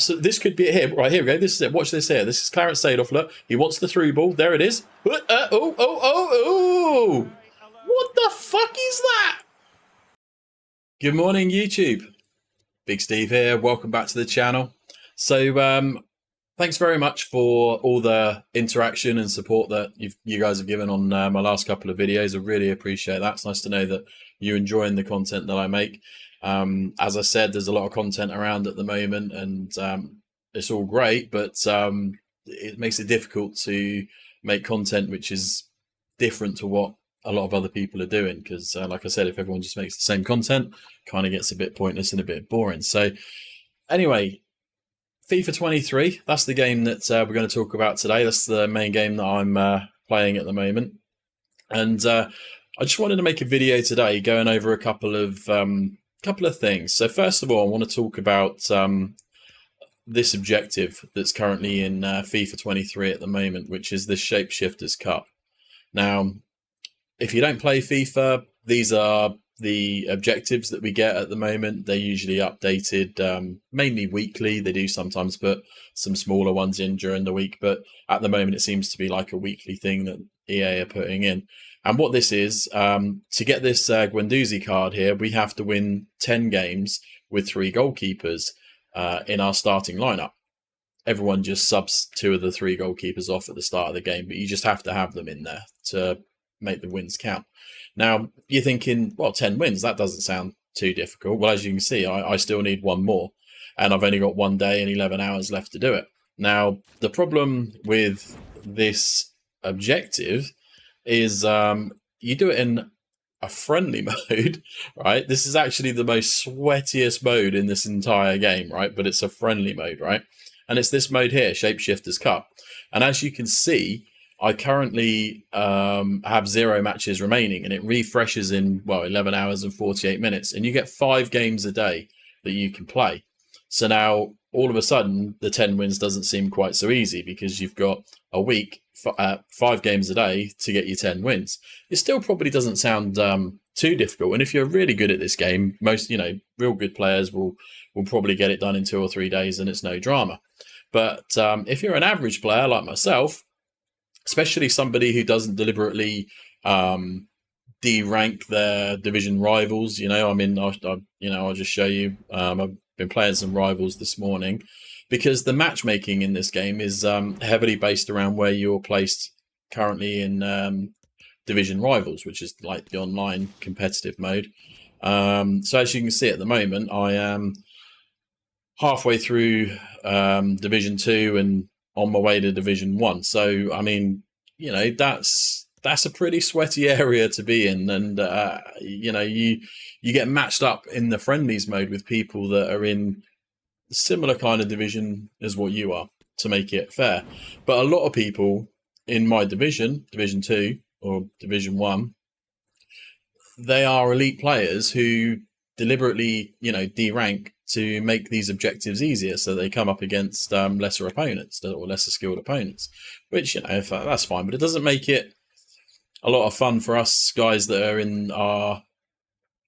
So this could be it here. Right, here we go. This is it. Watch this here. This is Clarence Seedorf. Look, he wants the through ball. There it is. Oh. What the fuck is that? Good morning, YouTube. Big Steve here. Welcome back to the channel. So, thanks very much for all the interaction and support that you guys have given on my last couple of videos. I really appreciate that. It's nice to know that you're enjoying the content that I make. As I said, there's a lot of content around at the moment, and it's all great, but it makes it difficult to make content which is different to what a lot of other people are doing, because like I said, if everyone just makes the same content, kind of gets a bit pointless and a bit boring. So anyway, FIFA 23, that's the game that we're going to talk about today. That's the main game that I'm playing at the moment. And I just wanted to make a video today going over a couple of things. So first of all, I want to talk about this objective that's currently in FIFA 23 at the moment, which is the Shapeshifters Cup. Now, if you don't play FIFA, these are the objectives that we get at the moment. They're usually updated mainly weekly. They do sometimes put some smaller ones in during the week, but at the moment it seems to be like a weekly thing that EA are putting in. And what this is, to get this Guendouzi card here, we have to win 10 games with 3 goalkeepers in our starting lineup. Everyone just subs 2 of the 3 goalkeepers off at the start of the game, but you just have to have them in there to make the wins count. Now, you're thinking, well, 10 wins, that doesn't sound too difficult. Well, as you can see, I still need 1 more, and I've only got 1 day and 11 hours left to do it. Now, the problem with this objective is you do it in a friendly mode, right? This is actually the most sweatiest mode in this entire game, right? But it's a friendly mode, right? And it's this mode here, Shapeshifters Cup. And as you can see, I currently have 0 matches remaining, and it refreshes in, well, 11 hours and 48 minutes. And you get 5 games a day that you can play. So now, all of a sudden, the 10 wins doesn't seem quite so easy, because you've got a week, 5 games a day to get your 10 wins. It still probably doesn't sound too difficult. And if you're really good at this game, most, real good players will probably get it done in 2 or 3 days, and it's no drama. But if you're an average player like myself, especially somebody who doesn't deliberately de-rank their division rivals, I'll just show you. I've been playing some rivals this morning, because the matchmaking in this game is heavily based around where you're placed currently in division rivals, which is like the online competitive mode. So as you can see at the moment, I am halfway through Division 2 and on my way to Division 1. So, I mean, that's a pretty sweaty area to be in. And, you get matched up in the friendlies mode with people that are in similar kind of division as what you are, to make it fair. But a lot of people in my division, Division 2 or Division 1, they are elite players who deliberately, de-rank to make these objectives easier, so they come up against lesser opponents or lesser skilled opponents, which, that's fine, but it doesn't make it a lot of fun for us guys that are in our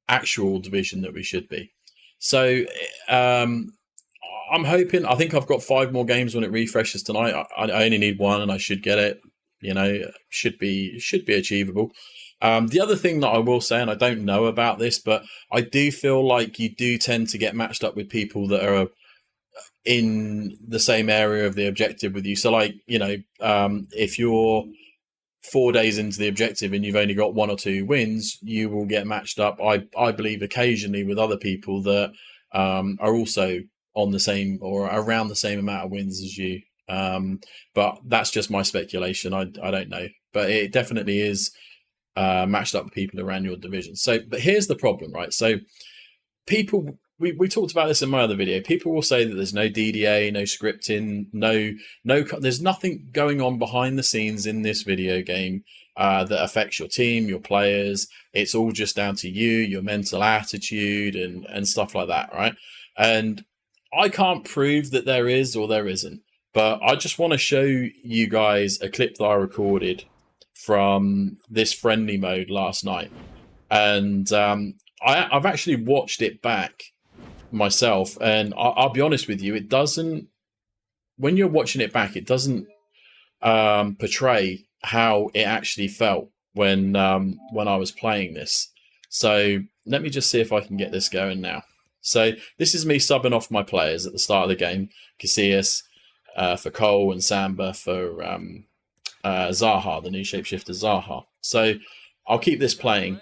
actual division that we should be. So I'm hoping, I think I've got 5 more games when it refreshes tonight. I only need 1 and I should get it. Should be achievable. The other thing that I will say, and I don't know about this, but I do feel like you do tend to get matched up with people that are in the same area of the objective with you. So, like, if you're 4 days into the objective and you've only got 1 or 2 wins, you will get matched up, I believe, occasionally with other people that are also on the same or around the same amount of wins as you. But that's just my speculation. I don't know. But it definitely is matched up with people around your division. So, but here's the problem, right? So people, we talked about this in my other video. People will say that there's no DDA, no scripting, no, there's nothing going on behind the scenes in this video game that affects your team, your players. It's all just down to you, your mental attitude and stuff like that, right? And I can't prove that there is or there isn't, but I just want to show you guys a clip that I recorded from this friendly mode last night. And I've actually watched it back myself, and I'll be honest with you, it doesn't. When you're watching it back, it doesn't portray how it actually felt when I was playing this. So let me just see if I can get this going now. So this is me subbing off my players at the start of the game. Casillas for Cole and Samba for Zaha, the new shapeshifter Zaha. So I'll keep this playing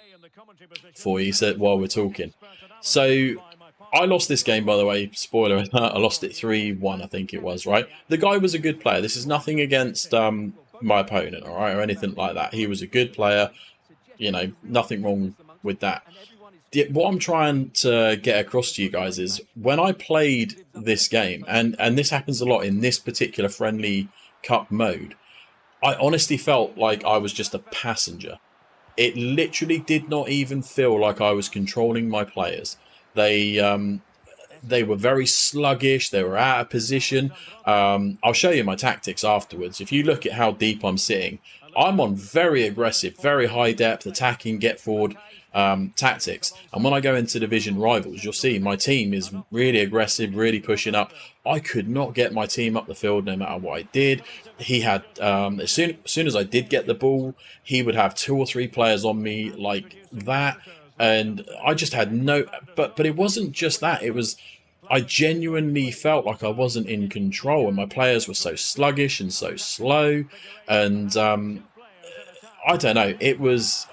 for you while we're talking. So I lost this game, by the way. Spoiler alert, I lost it 3-1, I think it was, right? The guy was a good player. This is nothing against my opponent, all right, or anything like that. He was a good player. You know, nothing wrong with that. What I'm trying to get across to you guys is when I played this game, and this happens a lot in this particular friendly cup mode, I honestly felt like I was just a passenger. It literally did not even feel like I was controlling my players. They were very sluggish. They were out of position. I'll show you my tactics afterwards. If you look at how deep I'm sitting, I'm on very aggressive, very high depth, attacking, get forward tactics. And when I go into division rivals, you'll see my team is really aggressive, really pushing up. I could not get my team up the field no matter what I did. He had, as soon as I did get the ball, he would have 2 or 3 players on me like that. And I just had no, but it wasn't just that. It was, I genuinely felt like I wasn't in control, and my players were so sluggish and so slow. And I don't know, it was,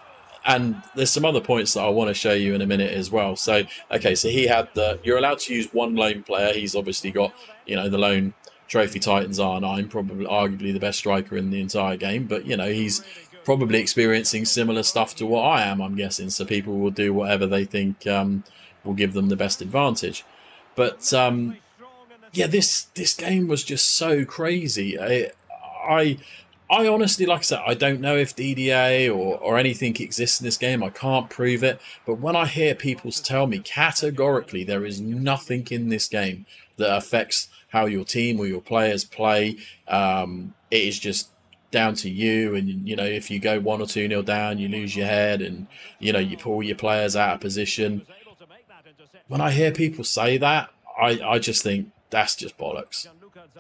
and there's some other points that I want to show you in a minute as well. So, okay, so he had you're allowed to use one lone player. He's obviously got, you know, the lone Trophy Titans R9, probably arguably the best striker in the entire game. But, you know, he's probably experiencing similar stuff to what I am, I'm guessing. So people will do whatever they think will give them the best advantage. But yeah, this game was just so crazy. I honestly, like I said, I don't know if DDA or anything exists in this game. I can't prove it. But when I hear people tell me categorically there is nothing in this game that affects how your team or your players play, it is just down to you. And, you know, if you go 1 or 2-0 down, you lose your head and, you know, you pull your players out of position. When I hear people say that, I just think that's just bollocks.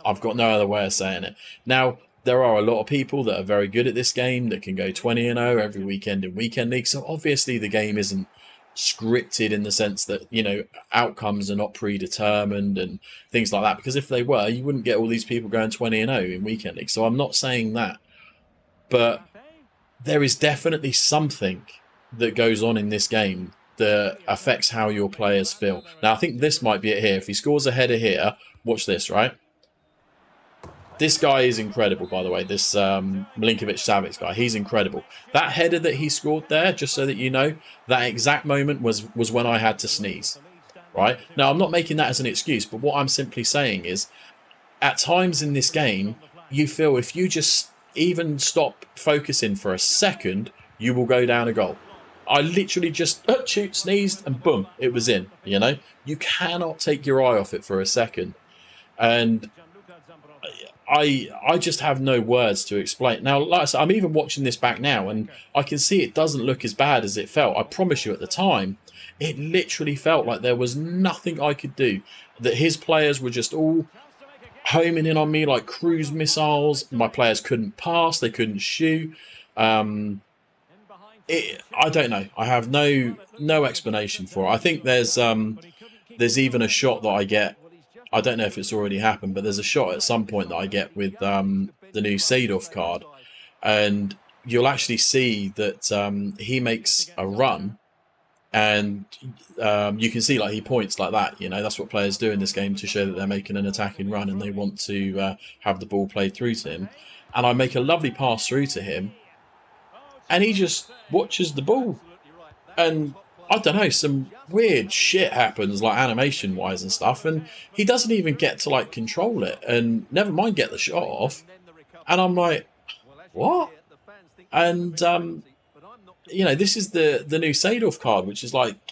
I've got no other way of saying it. Now, there are a lot of people that are very good at this game that can go 20-0 every weekend in weekend league. So obviously the game isn't scripted in the sense that, you know, outcomes are not predetermined and things like that. Because if they were, you wouldn't get all these people going 20-0 in weekend league. So I'm not saying that. But there is definitely something that goes on in this game that affects how your players feel. Now, I think this might be it here. If he scores a header here, watch this, right? This guy is incredible, by the way. This Milinkovic-Savic guy, he's incredible. That header that he scored there, just so that you know, that exact moment was when I had to sneeze, right? Now, I'm not making that as an excuse, but what I'm simply saying is, at times in this game, you feel if you just even stop focusing for a second, you will go down a goal. I literally just sneezed, and boom, it was in, you know? You cannot take your eye off it for a second. And I just have no words to explain. Now, like I said, I'm even watching this back now, and I can see it doesn't look as bad as it felt. I promise you, at the time, it literally felt like there was nothing I could do. That his players were just all homing in on me like cruise missiles. My players couldn't pass, they couldn't shoot. I don't know. I have no explanation for it. I think there's even a shot that I get. I don't know if it's already happened, but there's a shot at some point that I get with the new Seedorf card, and you'll actually see that he makes a run, and you can see like he points like that. You know, that's what players do in this game to show that they're making an attacking run and they want to have the ball played through to him. And I make a lovely pass through to him, and he just watches the ball, and I don't know, some weird shit happens, like animation-wise and stuff, and he doesn't even get to, like, control it, and never mind get the shot off. And I'm like, what? And, you know, this is the new Seedorf card, which is, like,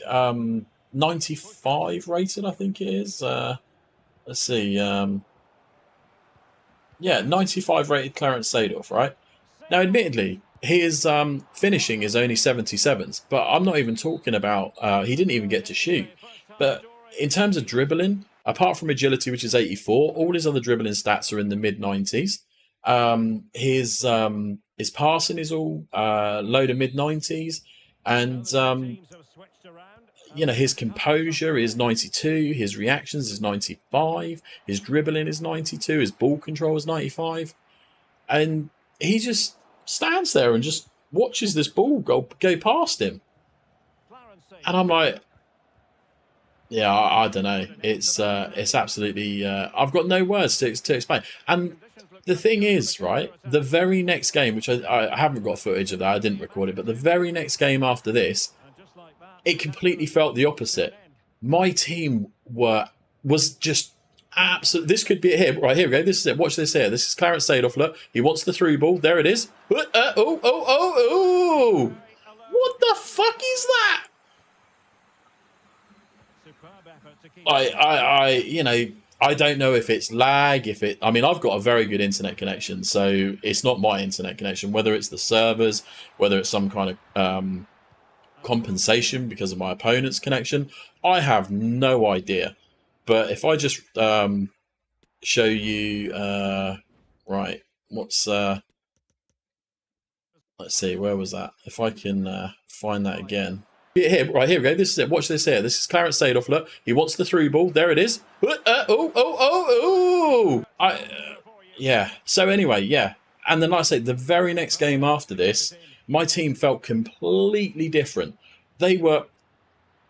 95 rated, I think it is. Let's see. Yeah, 95 rated Clarence Seedorf, right? Now, admittedly, his finishing is only 77s, but I'm not even talking about, he didn't even get to shoot. But in terms of dribbling, apart from agility, which is 84, all his other dribbling stats are in the mid 90s. His passing is all low to mid 90s, and his composure is 92, his reactions is 95, his dribbling is 92, his ball control is 95, and he just stands there and just watches this ball go past him, and I'm like, yeah, I don't know. It's absolutely. I've got no words to explain. And the thing is, right, the very next game, which I haven't got footage of that, I didn't record it, but the very next game after this, it completely felt the opposite. My team was just absolute. This could be it here. Right, here we go. This is it. Watch this here. This is Clarence Seedorf. Look, he wants the through ball. There it is. Oh! What the fuck is that? I don't know if it's lag, I mean, I've got a very good internet connection, so it's not my internet connection, whether it's the servers, whether it's some kind of compensation because of my opponent's connection, I have no idea. But if I just show you, right, what's, let's see, where was that? If I can find that again. Here, right, here we go. This is it. Watch this here. This is Clarence Seedorf. Look, he wants the through ball. There it is. Yeah. So anyway, yeah. And then, like I say, the very next game after this, my team felt completely different. They were.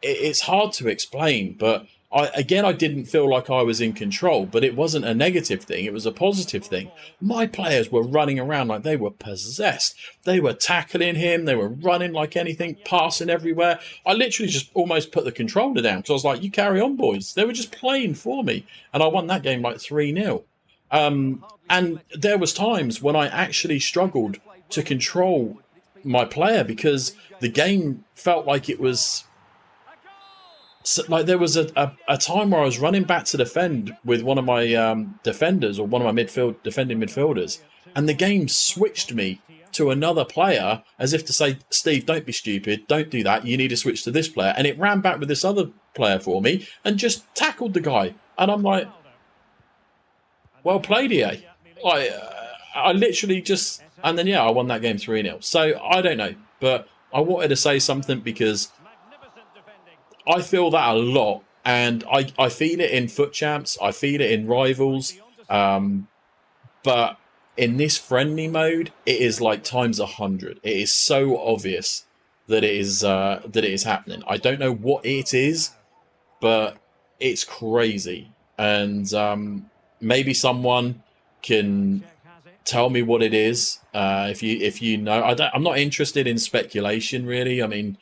It's hard to explain, but I didn't feel like I was in control, but it wasn't a negative thing. It was a positive thing. My players were running around like they were possessed. They were tackling him. They were running like anything, passing everywhere. I literally just almost put the controller down because I was like, you carry on, boys. They were just playing for me. And I won that game like 3-0. And there was times when I actually struggled to control my player because the game felt like it was... So, like, there was a time where I was running back to defend with one of my defenders or one of my defending midfielders, and the game switched me to another player as if to say, Steve, don't be stupid, don't do that, you need to switch to this player. And it ran back with this other player for me and just tackled the guy. And I'm like, well played, EA. Like, I literally just... And then, yeah, I won that game 3-0. So, I don't know. But I wanted to say something because... I feel that a lot, and I feel it in FUT Champs, I feel it in Rivals, but in this friendly mode, it is like times 100. It is so obvious that it is happening. I don't know what it is, but it's crazy, and maybe someone can tell me what it is. If you know, I'm not interested in speculation really. I mean,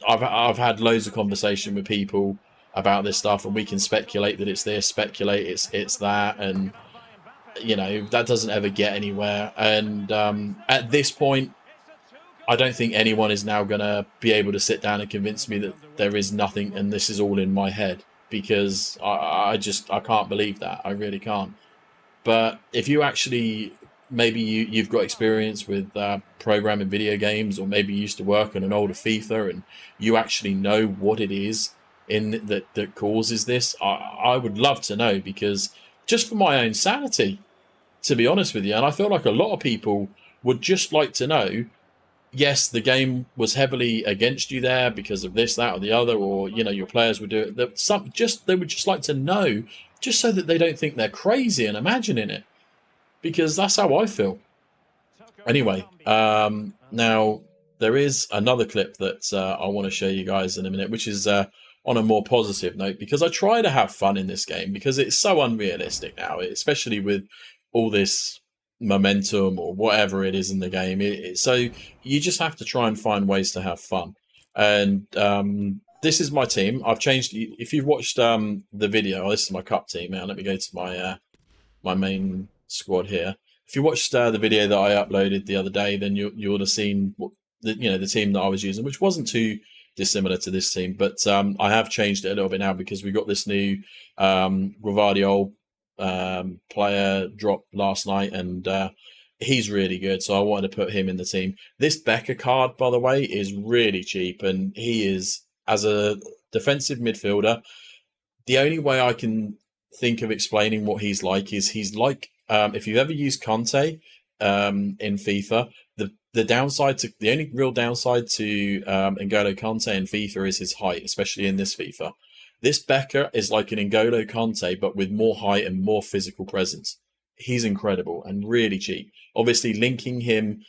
I've had loads of conversation with people about this stuff, and we can speculate that it's this, speculate it's that, and you know that doesn't ever get anywhere. And at this point, I don't think anyone is now going to be able to sit down and convince me that there is nothing and this is all in my head, because I can't believe that. I really can't. But if you actually... Maybe you've got experience with programming video games, or maybe you used to work on an older FIFA and you actually know what it is that causes this. I would love to know, because just for my own sanity, to be honest with you, and I feel like a lot of people would just like to know, yes, the game was heavily against you there because of this, that, or the other, or you know your players would do it. They would just like to know, just so that they don't think they're crazy and imagining it. Because that's how I feel. Anyway, now there is another clip that I want to show you guys in a minute, which is on a more positive note, because I try to have fun in this game, because it's so unrealistic now, especially with all this momentum or whatever it is in the game. So you just have to try and find ways to have fun. And this is my team. I've changed. If you've watched the video, this is my cup team. Now let me go to my main squad here. If you watched the video that I uploaded the other day, then you would have seen the team that I was using, which wasn't too dissimilar to this team, but I have changed it a little bit now because we got this new Gravadiol player drop last night, and he's really good, so I wanted to put him in the team. This Becker card, by the way, is really cheap, and he is, as a defensive midfielder, the only way I can think of explaining what he's like is he's like if you've ever used Conte in FIFA, the only real downside to N'Golo Conte in FIFA is his height, especially in this FIFA. This Becker is like an N'Golo Conte, but with more height and more physical presence. He's incredible and really cheap. Obviously, linking him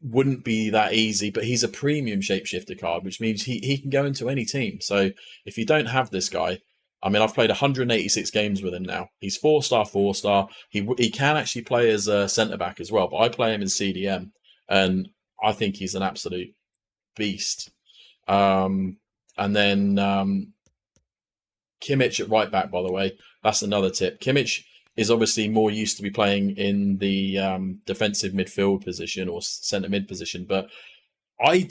wouldn't be that easy, but he's a premium shapeshifter card, which means he can go into any team. So if you don't have this guy, I mean, I've played 186 games with him now. He's 4-star, 4-star. He can actually play as a centre back as well, but I play him in CDM, and I think he's an absolute beast. And then Kimmich at right back, by the way, that's another tip. Kimmich is obviously more used to be playing in the defensive midfield position or centre mid position, but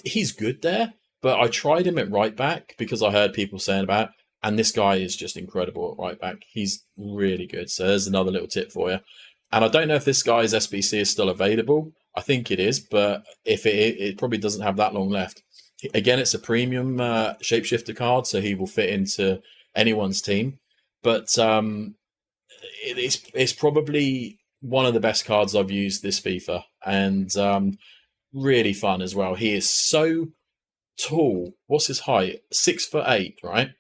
he's good there. But I tried him at right back because I heard people saying about it, and this guy is just incredible at right back. He's really good. So there's another little tip for you. And I don't know if this guy's SBC is still available. I think it is, but if it probably doesn't have that long left. Again, it's a premium shapeshifter card, so he will fit into anyone's team. But it's probably one of the best cards I've used this FIFA, and really fun as well. He is so tall. What's his height? 6'8", right?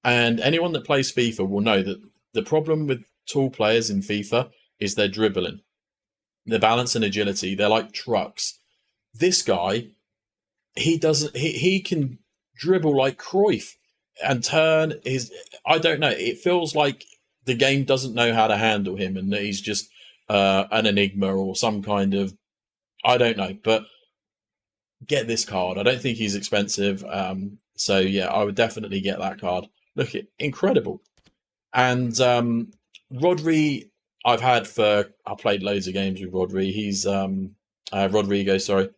And anyone that plays FIFA will know that the problem with tall players in FIFA is their dribbling, their balance and agility. They're like trucks. This guy, he can dribble like Cruyff and turn his. I don't know. It feels like the game doesn't know how to handle him, and that he's just an enigma or some kind of. I don't know, but get this card. I don't think he's expensive. So yeah, I would definitely get that card. Look, incredible. And Rodri, I played loads of games with Rodri. He's Rodrigo, sorry.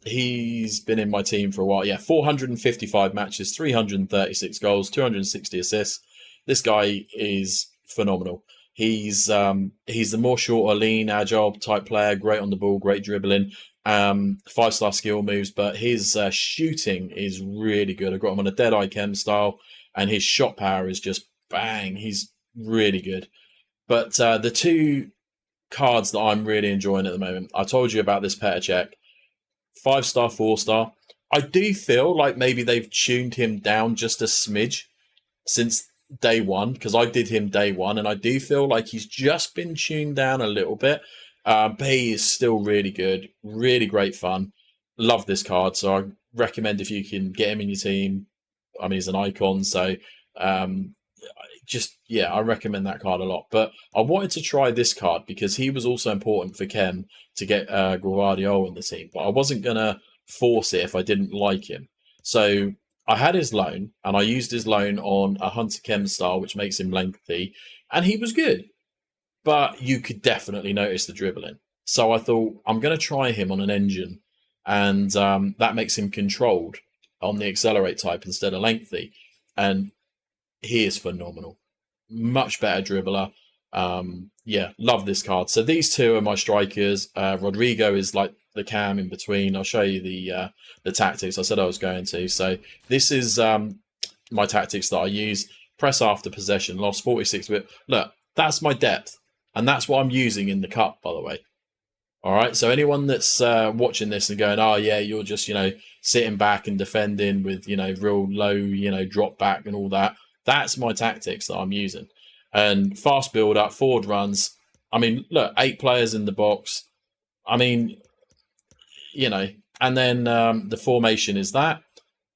He's been in my team for a while. Yeah, 455 matches, 336 goals, 260 assists. This guy is phenomenal. He's the more shorter, lean, agile type player. Great on the ball, great dribbling. 5-star skill moves, but his shooting is really good. I got him on a Deadeye Chem style, and his shot power is just bang. He's really good. But the two cards that I'm really enjoying at the moment, I told you about this Petr Cech, 5-star, 4-star. I do feel like maybe they've tuned him down just a smidge since day one, because I did him day one, and I do feel like he's just been tuned down a little bit. But he is still really good, really great fun. Love this card, so I recommend if you can get him in your team. I mean, he's an icon, so I recommend that card a lot. But I wanted to try this card because he was also important for Kem to get Guardiola in the team, but I wasn't going to force it if I didn't like him. So I had his loan, and I used his loan on a Hunter Chem style, which makes him lengthy, and he was good. But you could definitely notice the dribbling. So I thought, I'm going to try him on an engine, and that makes him controlled on the accelerate type instead of lengthy. And he is phenomenal. Much better dribbler. Love this card. So these two are my strikers. Rodrigo is like the cam in between. I'll show you the tactics. I said I was going to. So this is my tactics that I use. Press after possession, lost 46 bit. Look, that's my depth. And that's what I'm using in the cup, by the way. All right. So anyone that's watching this and going, oh, yeah, you're just, sitting back and defending with, real low, drop back and all that. That's my tactics that I'm using. And fast build up, forward runs. I mean, look, 8 players in the box. I mean, and then the formation is that.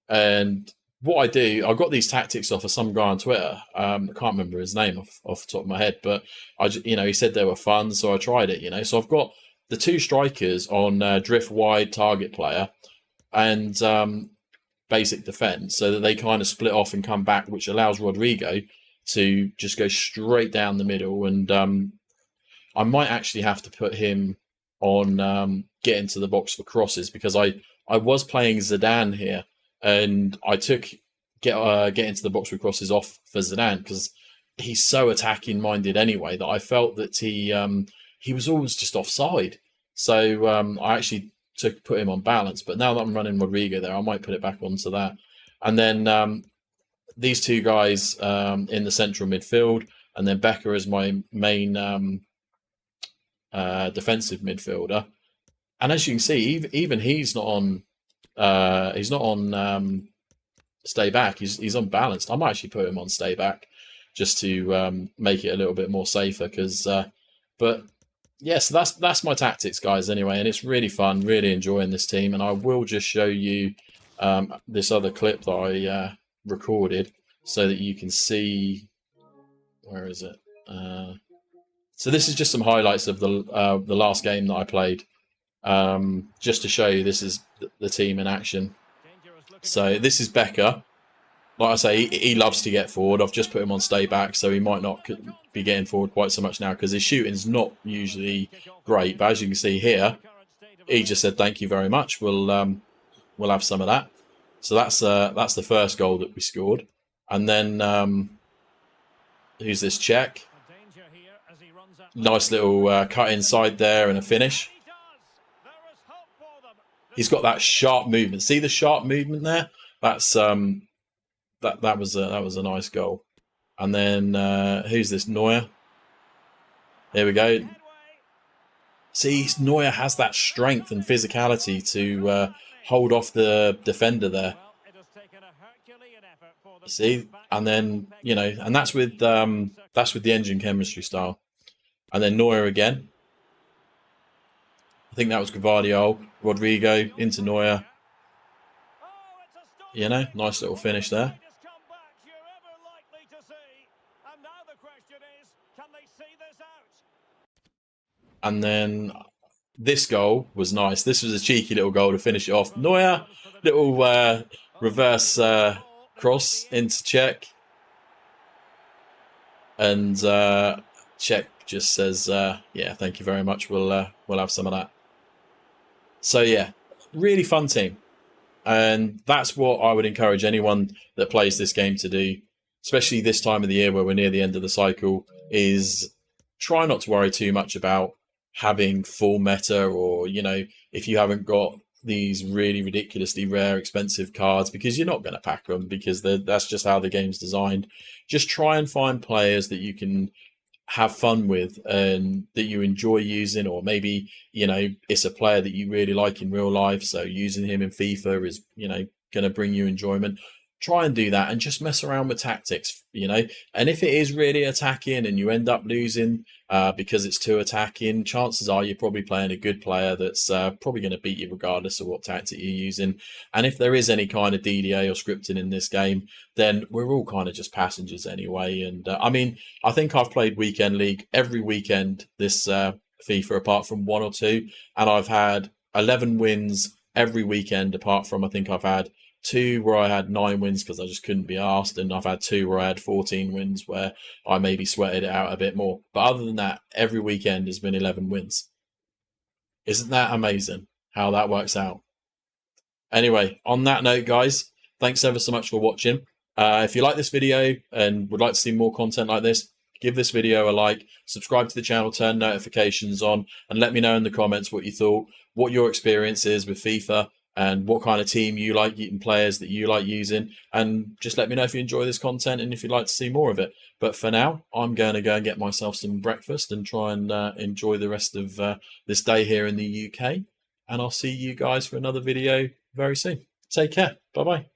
And what I do, I got these tactics off of some guy on Twitter. I can't remember his name off the top of my head, but he said they were fun, so I tried it. So I've got the 2 strikers on drift wide target player and basic defense, so that they kind of split off and come back, which allows Rodrigo to just go straight down the middle. And I might actually have to put him on get into the box for crosses, because I was playing Zidane here. And I took get into the box with crosses off for Zidane because he's so attacking minded anyway that I felt that he was always just offside. So I actually put him on balance. But now that I'm running Rodrigo there, I might put it back onto that. And then these two guys in the central midfield, and then Becker as my main defensive midfielder. And as you can see, even he's not on. He's not on stay back. He's unbalanced. I might actually put him on stay back just to make it a little bit more safer. But yeah, so that's my tactics, guys. Anyway, and it's really fun. Really enjoying this team. And I will just show you this other clip that I recorded so that you can see. Where is it? So this is just some highlights of the last game that I played. Just to show you, this is the team in action. So this is Becker. Like I say, he loves to get forward. I've just put him on stay back, so he might not be getting forward quite so much now because his shooting's not usually great. But as you can see here, he just said thank you very much. We'll have some of that. So that's the first goal that we scored. And then who's this Czech? Nice little cut inside there and a finish. He's got that sharp movement. See the sharp movement there? That's that was a nice goal. And then who's this Neuer? There we go. See, Neuer has that strength and physicality to hold off the defender there. See, and then and that's with the engine chemistry style. And then Neuer again. I think that was Gvardiol, Rodrigo into Neuer. Nice little finish there. And then this goal was nice. This was a cheeky little goal to finish it off. Neuer, little reverse cross into Czech. And Czech just says, yeah, thank you very much. We'll have some of that. So yeah, really fun team. And that's what I would encourage anyone that plays this game to do, especially this time of the year where we're near the end of the cycle, is try not to worry too much about having full meta, or, if you haven't got these really ridiculously rare, expensive cards, because you're not going to pack them, because that's just how the game's designed. Just try and find players that you can have fun with and that you enjoy using, or maybe it's a player that you really like in real life, so using him in FIFA is going to bring you enjoyment. Try and do that and just mess around with tactics, and if it is really attacking and you end up losing because it's too attacking, chances are you're probably playing a good player that's probably going to beat you regardless of what tactic you're using. And if there is any kind of DDA or scripting in this game, then we're all kind of just passengers anyway. And I think I've played Weekend League every weekend this FIFA apart from 1 or 2, and I've had 11 wins every weekend apart from, I think I've had 2 where I had 9 wins because I just couldn't be asked, and I've had 2 where I had 14 wins where I maybe sweated it out a bit more. But other than that, every weekend has been 11 wins. Isn't that amazing how that works out? Anyway, on that note, guys, thanks ever so much for watching. If you like this video and would like to see more content like this, give this video a like, subscribe to the channel, turn notifications on, and let me know in the comments what you thought, what your experience is with FIFA, and what kind of team you like, and players that you like using. And just let me know if you enjoy this content and if you'd like to see more of it. But for now, I'm going to go and get myself some breakfast and try and enjoy the rest of this day here in the UK. And I'll see you guys for another video very soon. Take care. Bye-bye.